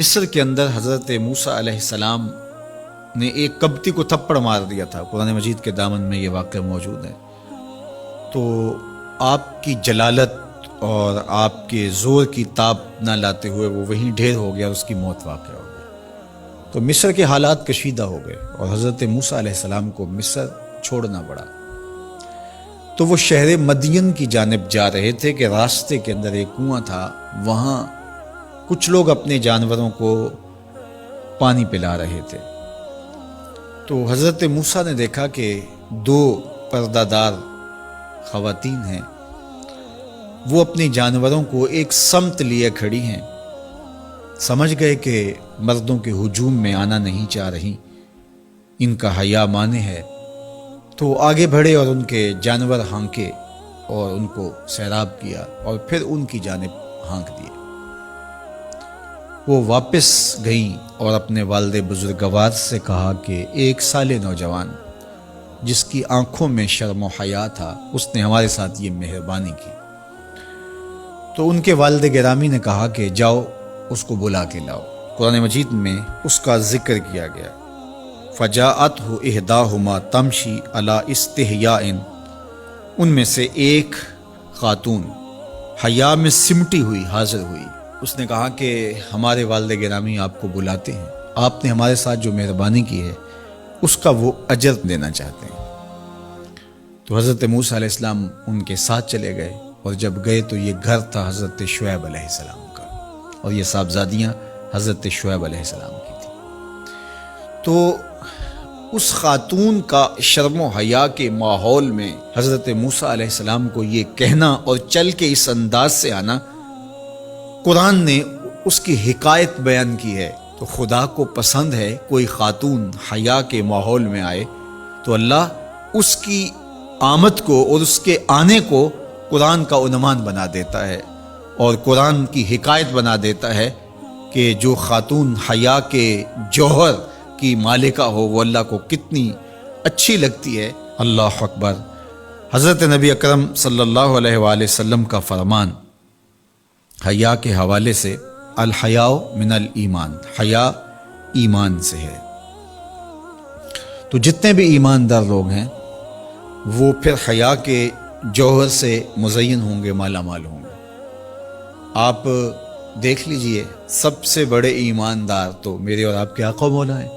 مصر کے اندر حضرت موسیٰ علیہ السلام نے ایک کبتی کو تھپڑ مار دیا تھا۔ قرآن مجید کے دامن میں یہ واقعہ موجود ہے۔ تو آپ کی جلالت اور آپ کے زور کی تاب نہ لاتے ہوئے وہ وہیں ڈھیر ہو گیا اور اس کی موت واقع ہو گئی۔ تو مصر کے حالات کشیدہ ہو گئے اور حضرت موسیٰ علیہ السلام کو مصر چھوڑنا پڑا۔ تو وہ شہر مدین کی جانب جا رہے تھے کہ راستے کے اندر ایک کنواں تھا، وہاں کچھ لوگ اپنے جانوروں کو پانی پلا رہے تھے۔ تو حضرت موسیٰ نے دیکھا کہ دو پردہ دار خواتین ہیں، وہ اپنے جانوروں کو ایک سمت لیے کھڑی ہیں۔ سمجھ گئے کہ مردوں کے ہجوم میں آنا نہیں چاہ رہی، ان کا حیا مانے ہے۔ تو آگے بڑھے اور ان کے جانور ہانکے اور ان کو سیراب کیا اور پھر ان کی جانب ہانک دیے۔ وہ واپس گئیں اور اپنے والد بزرگوار سے کہا کہ ایک سال نوجوان جس کی آنکھوں میں شرم و حیا تھا، اس نے ہمارے ساتھ یہ مہربانی کی۔ تو ان کے والد گرامی نے کہا کہ جاؤ اس کو بلا کے لاؤ۔ قرآن مجید میں اس کا ذکر کیا گیا، فجاءتہ احداہما تمشی علی استحیاء، ان میں سے ایک خاتون حیا میں سمٹی ہوئی حاضر ہوئی۔ اس نے کہا کہ ہمارے والد گرامی آپ کو بلاتے ہیں، آپ نے ہمارے ساتھ جو مہربانی کی ہے اس کا وہ اجر دینا چاہتے ہیں۔ تو حضرت موسیٰ علیہ السلام ان کے ساتھ چلے گئے، اور جب گئے تو یہ گھر تھا حضرت شعیب علیہ السلام کا، اور یہ صاحبزادیاں حضرت شعیب علیہ السلام کی تھیں۔ تو اس خاتون کا شرم و حیا کے ماحول میں حضرت موسیٰ علیہ السلام کو یہ کہنا اور چل کے اس انداز سے آنا، قرآن نے اس کی حکایت بیان کی ہے۔ تو خدا کو پسند ہے کوئی خاتون حیا کے ماحول میں آئے تو اللہ اس کی آمد کو اور اس کے آنے کو قرآن کا عنوان بنا دیتا ہے، اور قرآن کی حکایت بنا دیتا ہے کہ جو خاتون حیا کے جوہر کی مالکہ ہو وہ اللہ کو کتنی اچھی لگتی ہے۔ اللہ اکبر۔ حضرت نبی اکرم صلی اللہ علیہ وآلہ وسلم کا فرمان حیا کے حوالے سے، الحیاء من الایمان، حیا ایمان سے ہے۔ تو جتنے بھی ایماندار لوگ ہیں وہ پھر حیا کے جوہر سے مزین ہوں گے، مالا مال ہوں گے۔ آپ دیکھ لیجئے سب سے بڑے ایماندار تو میرے اور آپ کے آقا مولا ہیں،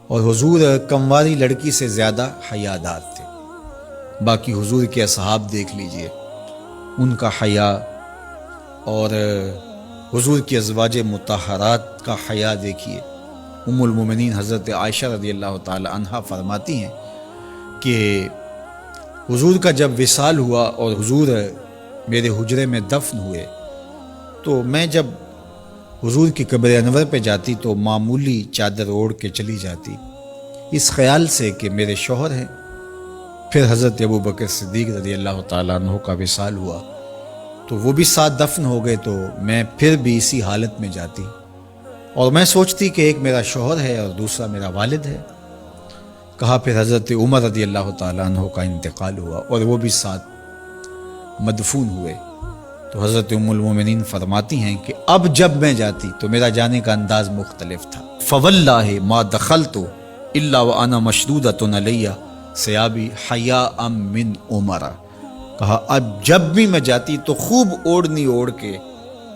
اور حضور کمواری لڑکی سے زیادہ حیادار تھے۔ باقی حضور کے اصحاب دیکھ لیجئے، ان کا حیا، اور حضور کی ازواج مطہرات کا حیا دیکھیے۔ ام المومنین حضرت عائشہ رضی اللہ تعالی عنہا فرماتی ہیں کہ حضور کا جب وصال ہوا اور حضور میرے حجرے میں دفن ہوئے، تو میں جب حضور کی قبر انور پہ جاتی تو معمولی چادر اوڑھ کے چلی جاتی، اس خیال سے کہ میرے شوہر ہیں۔ پھر حضرت ابوبکر صدیق رضی اللہ تعالیٰ عنہ کا وصال ہوا تو وہ بھی ساتھ دفن ہو گئے، تو میں پھر بھی اسی حالت میں جاتی اور میں سوچتی کہ ایک میرا شوہر ہے اور دوسرا میرا والد ہے۔ کہا پھر حضرت عمر رضی اللہ تعالیٰ عنہ کا انتقال ہوا اور وہ بھی ساتھ مدفون ہوئے۔ تو حضرت ام المومنین فرماتی ہیں کہ اب جب میں جاتی تو میرا جانے کا انداز مختلف تھا۔ فواللہ ما دخلت الا وانا مشدودۃ علی ثیابی حیاء من عمر۔ کہا اب جب بھی میں جاتی تو خوب اوڑھنی اوڑھ کے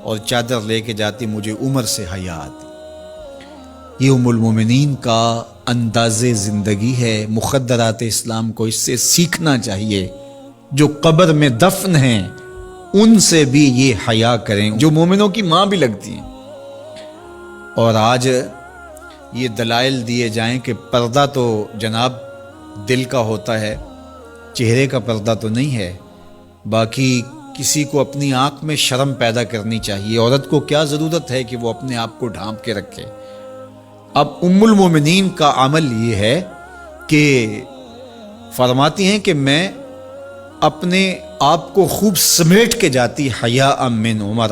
اور چادر لے کے جاتی، مجھے عمر سے حیا آتی۔ یہ ام المومنین کا انداز زندگی ہے۔ مخدرات اسلام کو اس سے سیکھنا چاہیے۔ جو قبر میں دفن ہیں ان سے بھی یہ حیا کریں، جو مومنوں کی ماں بھی لگتی ہیں۔ اور آج یہ دلائل دیے جائیں کہ پردہ تو جناب دل کا ہوتا ہے، چہرے کا پردہ تو نہیں ہے۔ باقی کسی کو اپنی آنکھ میں شرم پیدا کرنی چاہیے۔ عورت کو کیا ضرورت ہے کہ وہ اپنے آپ کو ڈھانپ کے رکھے؟ اب ام المومنین کا عمل یہ ہے کہ فرماتی ہیں کہ میں اپنے آپ کو خوب سمیٹ کے جاتی حیاء من عمر۔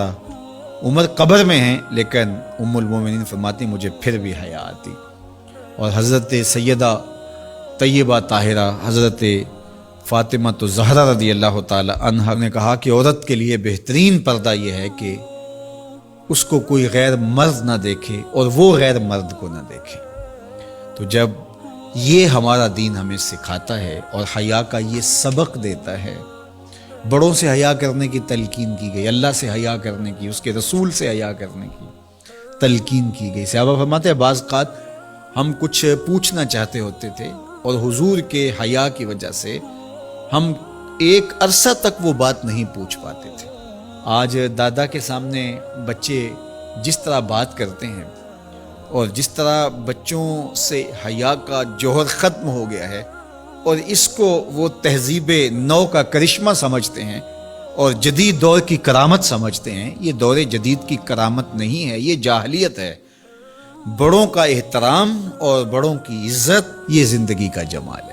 عمر قبر میں ہیں لیکن ام المومنین فرماتی مجھے پھر بھی حیا آتی۔ اور حضرت سیدہ طیبہ طاہرہ حضرت فاطمہ زہرا رضی اللہ تعالی عنہا نے کہا کہ عورت کے لیے بہترین پردہ یہ ہے کہ اس کو کوئی غیر مرد نہ دیکھے اور وہ غیر مرد کو نہ دیکھے۔ تو جب یہ ہمارا دین ہمیں سکھاتا ہے اور حیا کا یہ سبق دیتا ہے، بڑوں سے حیا کرنے کی تلقین کی گئی، اللہ سے حیا کرنے کی، اس کے رسول سے حیا کرنے کی تلقین کی گئی۔ صحابہ فرماتے ہیں بعض اوقات ہم کچھ پوچھنا چاہتے ہوتے تھے اور حضور کے حیا کی وجہ سے ہم ایک عرصہ تک وہ بات نہیں پوچھ پاتے تھے۔ آج دادا کے سامنے بچے جس طرح بات کرتے ہیں اور جس طرح بچوں سے حیا کا جوہر ختم ہو گیا ہے اور اس کو وہ تہذیب نو کا کرشمہ سمجھتے ہیں اور جدید دور کی کرامت سمجھتے ہیں، یہ دور جدید کی کرامت نہیں ہے، یہ جاہلیت ہے۔ بڑوں کا احترام اور بڑوں کی عزت یہ زندگی کا جمال ہے۔